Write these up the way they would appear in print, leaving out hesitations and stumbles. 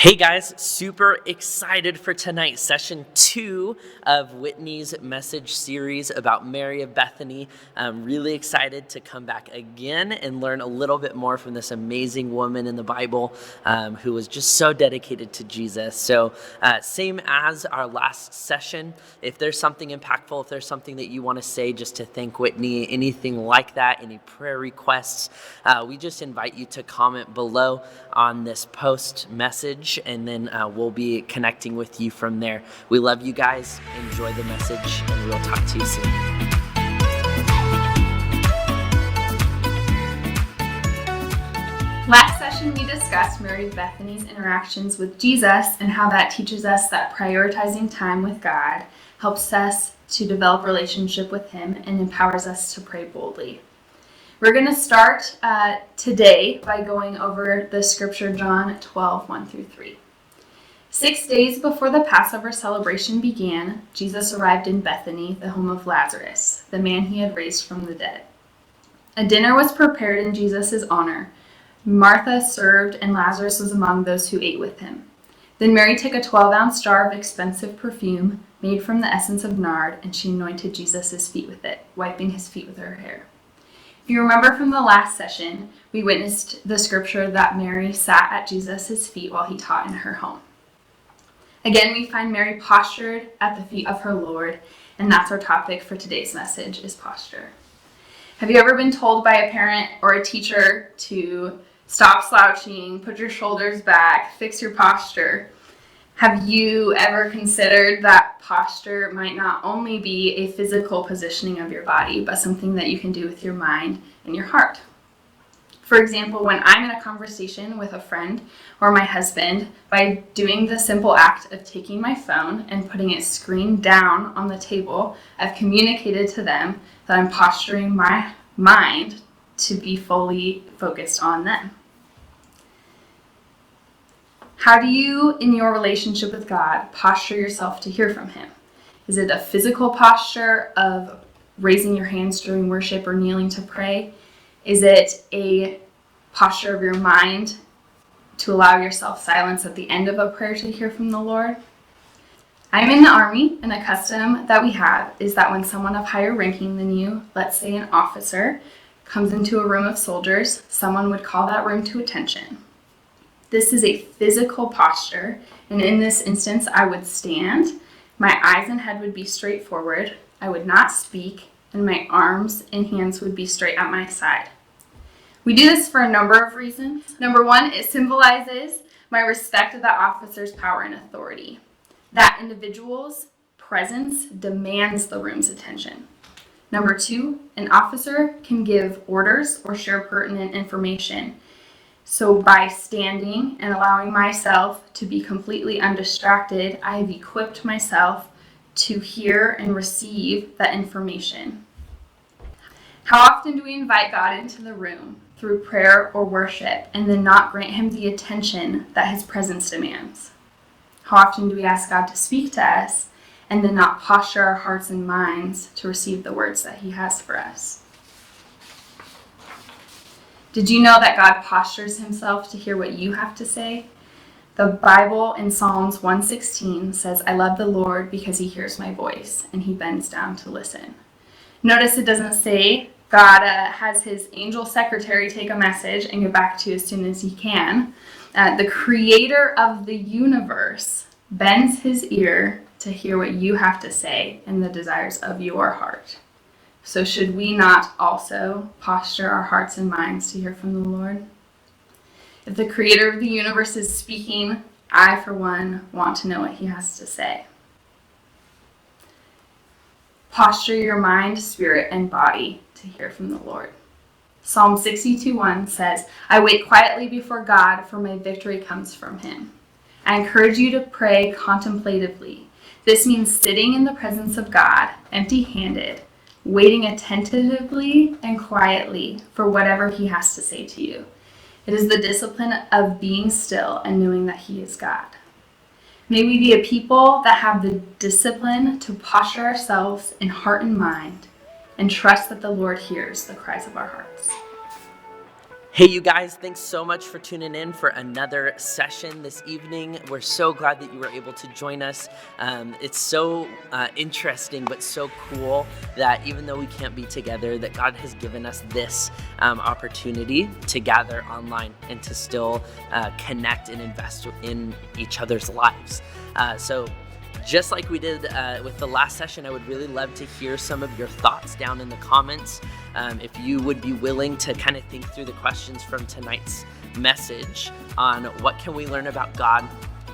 Hey guys, super excited for tonight, session 2 of Whitney's message series about Mary of Bethany. I'm really excited to come back again and learn a little bit more from this amazing woman in the Bible who was just so dedicated to Jesus. So same as our last session, if there's something impactful, if there's something that you want to say just to thank Whitney, anything like that, any prayer requests, we just invite you to comment below on this post message, and then we'll be connecting with you from there. We love you guys. Enjoy the message, and we'll talk to you soon. Last session, we discussed Mary of Bethany's interactions with Jesus and how that teaches us that prioritizing time with God helps us to develop a relationship with Him and empowers us to pray boldly. We're going to start today by going over the scripture John 12, 1 through 3. 6 days before the Passover celebration began, Jesus arrived in Bethany, the home of Lazarus, the man He had raised from the dead. A dinner was prepared in Jesus' honor. Martha served, and Lazarus was among those who ate with him. Then Mary took a 12-ounce jar of expensive perfume made from the essence of nard, and she anointed Jesus' feet with it, wiping his feet with her hair. If you remember from the last session, we witnessed the scripture that Mary sat at Jesus' feet while he taught in her home. Again, we find Mary postured at the feet of her Lord, and that's our topic for today's message, is posture. Have you ever been told by a parent or a teacher to stop slouching, put your shoulders back, fix your posture? Have you ever considered that posture might not only be a physical positioning of your body, but something that you can do with your mind and your heart? For example, when I'm in a conversation with a friend or my husband, by doing the simple act of taking my phone and putting its screen down on the table, I've communicated to them that I'm posturing my mind to be fully focused on them. How do you, in your relationship with God, posture yourself to hear from Him? Is it a physical posture of raising your hands during worship or kneeling to pray? Is it a posture of your mind to allow yourself silence at the end of a prayer to hear from the Lord? I'm in the Army, and a custom that we have is that when someone of higher ranking than you, let's say an officer, comes into a room of soldiers, someone would call that room to attention. This is a physical posture, and in this instance, I would stand, my eyes and head would be straight forward, I would not speak, and my arms and hands would be straight at my side. We do this for a number of reasons. Number one, it symbolizes my respect of that officer's power and authority. That individual's presence demands the room's attention. Number two, an officer can give orders or share pertinent information. So by standing and allowing myself to be completely undistracted, I have equipped myself to hear and receive that information. How often do we invite God into the room through prayer or worship and then not grant Him the attention that His presence demands? How often do we ask God to speak to us and then not posture our hearts and minds to receive the words that He has for us? Did you know that God postures Himself to hear what you have to say? The Bible in Psalms 116 says, "I love the Lord because He hears my voice and He bends down to listen." Notice it doesn't say God has His angel secretary take a message and get back to you as soon as He can. The Creator of the universe bends His ear to hear what you have to say and the desires of your heart. So should we not also posture our hearts and minds to hear from the Lord? If the Creator of the universe is speaking, I, for one, want to know what He has to say. Posture your mind, spirit, and body to hear from the Lord. Psalm 62:1 says, "I wait quietly before God, for my victory comes from Him." I encourage you to pray contemplatively. This means sitting in the presence of God, empty-handed, waiting attentively and quietly for whatever He has to say to you. It is the discipline of being still and knowing that He is God. May we be a people that have the discipline to posture ourselves in heart and mind and trust that the Lord hears the cries of our hearts. Hey, you guys, thanks so much for tuning in for another session this evening. We're so glad that you were able to join us. It's so interesting, but so cool that even though we can't be together, that God has given us this opportunity to gather online and to still connect and invest in each other's lives. So just like we did with the last session, I would really love to hear some of your thoughts down in the comments. If you would be willing to kind of think through the questions from tonight's message on what can we learn about God,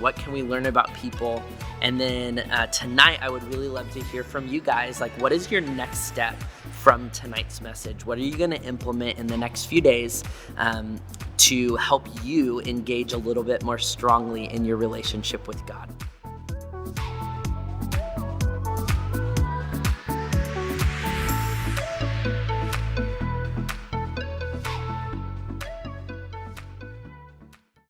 what can we learn about people, and then tonight I would really love to hear from you guys, like what is your next step from tonight's message? What are you going to implement in the next few days to help you engage a little bit more strongly in your relationship with God?